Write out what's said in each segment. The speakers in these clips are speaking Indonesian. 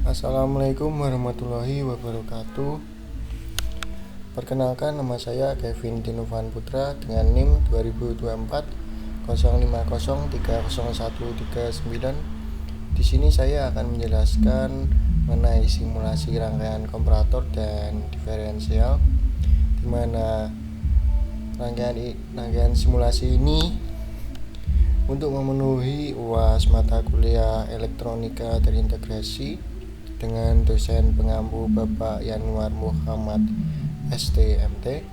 Assalamualaikum warahmatullahi wabarakatuh. Perkenalkan, nama saya Kevin Dinovan Putra dengan NIM 2024 050301309. Di sini saya akan menjelaskan mengenai simulasi rangkaian komparator dan diferensial, di mana rangkaian simulasi ini untuk memenuhi UAS mata kuliah elektronika terintegrasi dengan dosen pengampu Bapak Yanuar Muhammad STMT.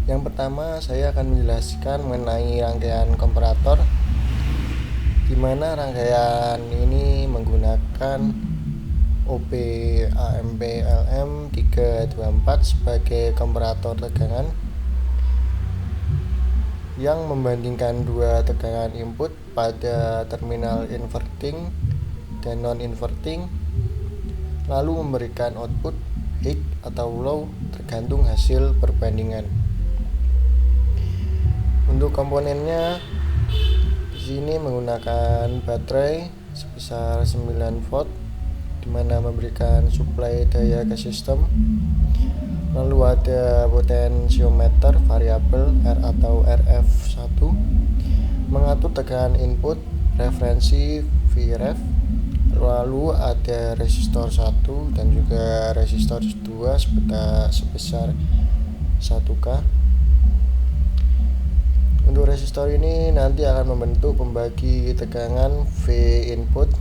Yang pertama, saya akan menjelaskan mengenai rangkaian komparator, di mana rangkaian ini menggunakan OP AMP LM324 sebagai komparator tegangan yang membandingkan dua tegangan input pada terminal inverting dan non-inverting, lalu memberikan output high atau low tergantung hasil perbandingan. Untuk komponennya, di sini menggunakan baterai sebesar 9 volt, di mana memberikan suplai daya ke sistem. Lalu ada potensiometer variabel R atau RF1, mengatur tegangan input, referensi Vref. Lalu ada resistor 1 dan juga resistor 2 sebesar 1K. Untuk resistor ini nanti akan membentuk pembagi tegangan V input.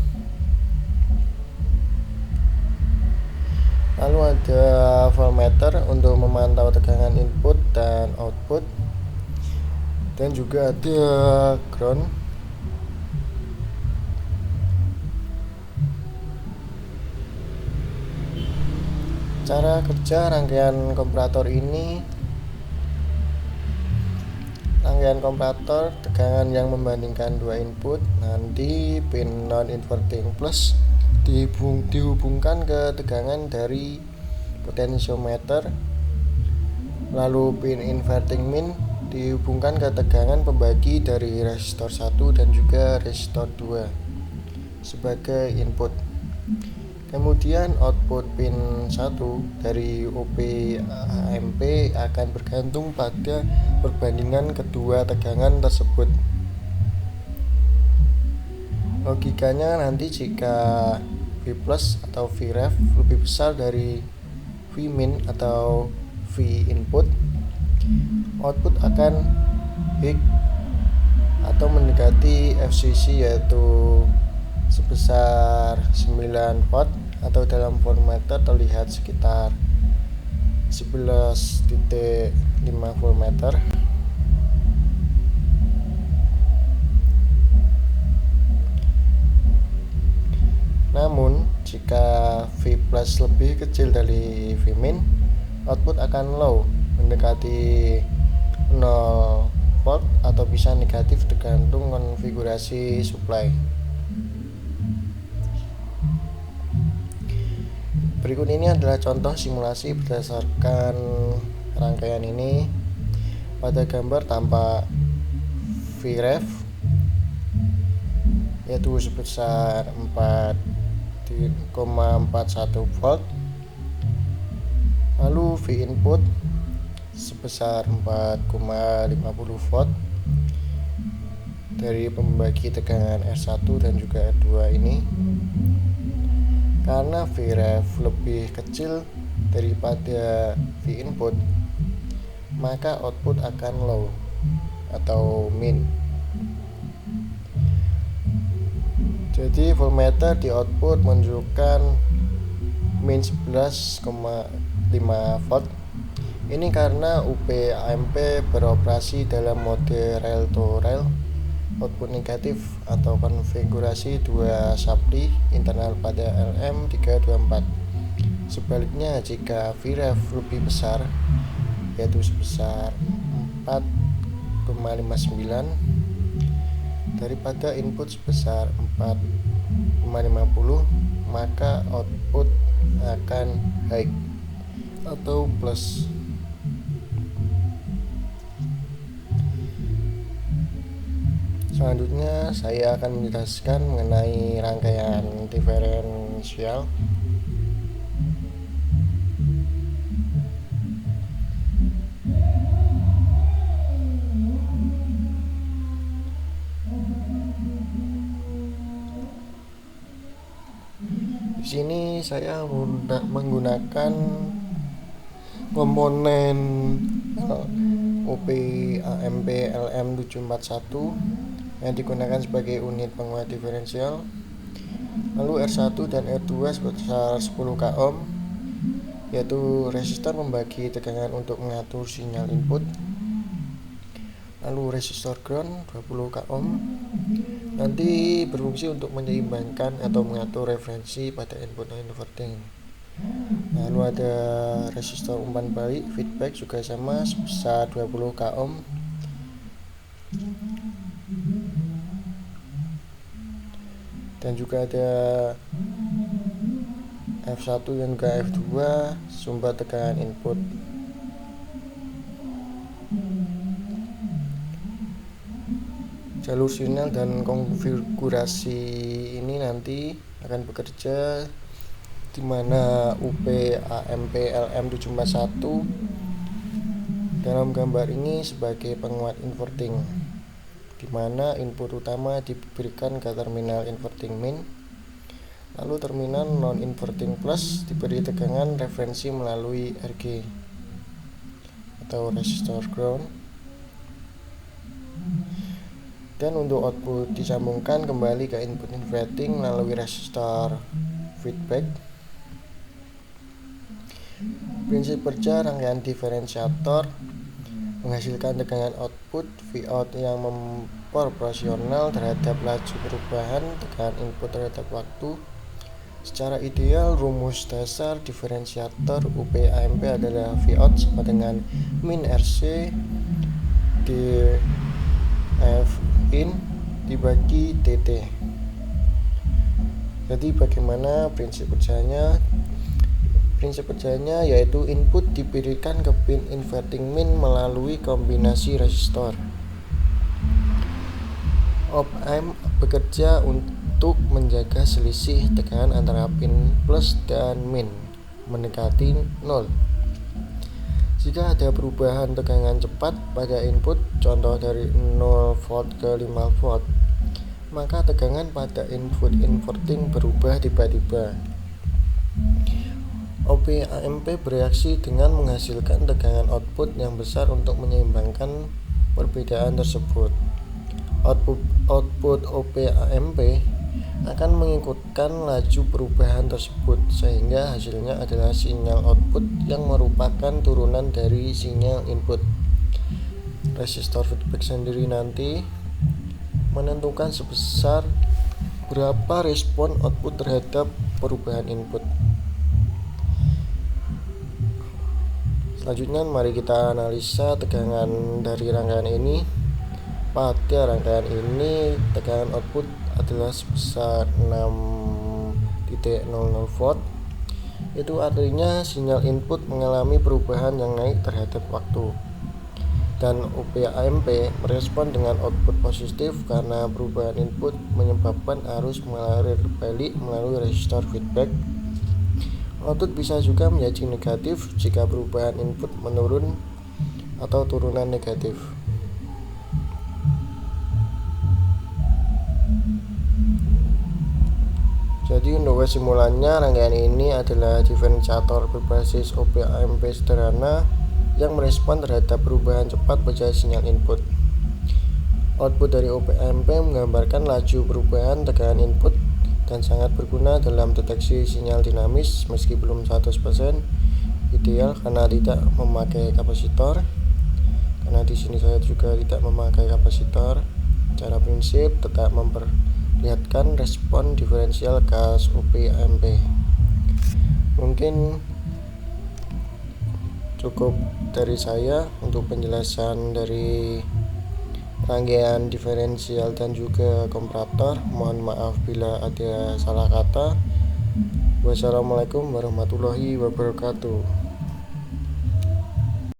Lalu ada voltmeter untuk memantau tegangan input dan output, dan juga ada ground. Cara kerja rangkaian komparator ini, rangkaian komparator tegangan yang membandingkan dua input, nanti pin non-inverting plus dihubungkan ke tegangan dari potensiometer, lalu pin inverting min dihubungkan ke tegangan pembagi dari resistor 1 dan juga resistor 2 sebagai input. Kemudian output pin 1 dari OP AMP akan bergantung pada perbandingan kedua tegangan tersebut. Logikanya nanti jika V plus atau Vref lebih besar dari V min atau V input, output akan high atau mendekati FCC, yaitu sebesar 9 watt, atau dalam voltmeter terlihat sekitar 11,5 voltmeter. Namun jika V plus lebih kecil dari V min, output akan low, mendekati 0 volt atau bisa negatif tergantung konfigurasi supply. Berikut ini adalah contoh simulasi berdasarkan rangkaian ini. Pada gambar tampak Vref yaitu sebesar 4,41 volt, lalu V input sebesar 4,50 volt dari pembagi tegangan R1 dan juga R2 ini. Karena Vref lebih kecil daripada V input, maka output akan low atau min. Jadi voltmeter di output menunjukkan min 11,5 volt. Ini karena UP AMP beroperasi dalam mode rail to rail, output negatif atau konfigurasi dua supply internal pada LM324. Sebaliknya, jika Vref lebih besar, yaitu sebesar 4,59 daripada input sebesar 4,50, maka output akan high atau plus. Selanjutnya saya akan menjelaskan mengenai rangkaian diferensial diferensial. Di sini saya menggunakan komponen UP AMP LM741 yang digunakan sebagai unit penguat diferensial. Lalu R1 dan R2 sebesar 10 k ohm, yaitu resistor membagi tegangan untuk mengatur sinyal input. Lalu resistor ground 20 k ohm nanti berfungsi untuk menyeimbangkan atau mengatur referensi pada input non-inverting. Lalu ada resistor umpan balik feedback juga sama sebesar 20 k ohm. Dan juga ada F1 dan juga F2 sumber tegangan input. Jalur sinyal dan konfigurasi ini nanti akan bekerja di mana UP AMP LM741 dalam gambar ini sebagai penguat inverting, di mana input utama diberikan ke terminal inverting min, lalu terminal non inverting plus diberi tegangan referensi melalui RG atau resistor ground. Dan untuk output disambungkan kembali ke input inverting melalui resistor feedback. Prinsip kerja rangkaian diferensiator menghasilkan tegangan output Vout yang proporsional terhadap laju perubahan tegangan input terhadap waktu. Secara ideal, rumus dasar diferensiator UP AMP adalah Vout sama dengan min RC df in dibagi dt. Jadi bagaimana prinsip kerjanya? Prinsip kerjanya yaitu input diberikan ke pin inverting min melalui kombinasi resistor. Op amp bekerja untuk menjaga selisih tegangan antara pin plus dan min mendekati 0. Jika ada perubahan tegangan cepat pada input, contoh dari 0 volt ke 5 volt, maka tegangan pada input inverting berubah tiba-tiba. OP AMP bereaksi dengan menghasilkan tegangan output yang besar untuk menyeimbangkan perbedaan tersebut. Output OP AMP akan mengikutkan laju perubahan tersebut, sehingga hasilnya adalah sinyal output yang merupakan turunan dari sinyal input. Resistor feedback sendiri nanti menentukan sebesar berapa respon output terhadap perubahan input. Selanjutnya mari kita analisa tegangan dari rangkaian ini. Pada rangkaian ini tegangan output adalah sebesar 6.00 volt. Itu artinya sinyal input mengalami perubahan yang naik terhadap waktu. Dan UP AMP merespon dengan output positif karena perubahan input menyebabkan arus mengalir balik melalui resistor feedback. Output bisa juga menjadi negatif jika perubahan input menurun atau turunan negatif. Jadi untuk kesimpulannya, rangkaian ini adalah diferensiator berbasis OP AMP sederhana yang merespon terhadap perubahan cepat pada sinyal input. Output dari OP AMP menggambarkan laju perubahan tegangan input dan sangat berguna dalam deteksi sinyal dinamis meski belum 100% ideal karena tidak memakai kapasitor. Karena di sini saya juga tidak memakai kapasitor. Secara prinsip tetap memperlihatkan respon diferensial gas OP AMP. Mungkin cukup dari saya untuk penjelasan dari rangkaian diferensial dan juga komparator. Mohon maaf bila ada salah kata. Wassalamualaikum warahmatullahi wabarakatuh.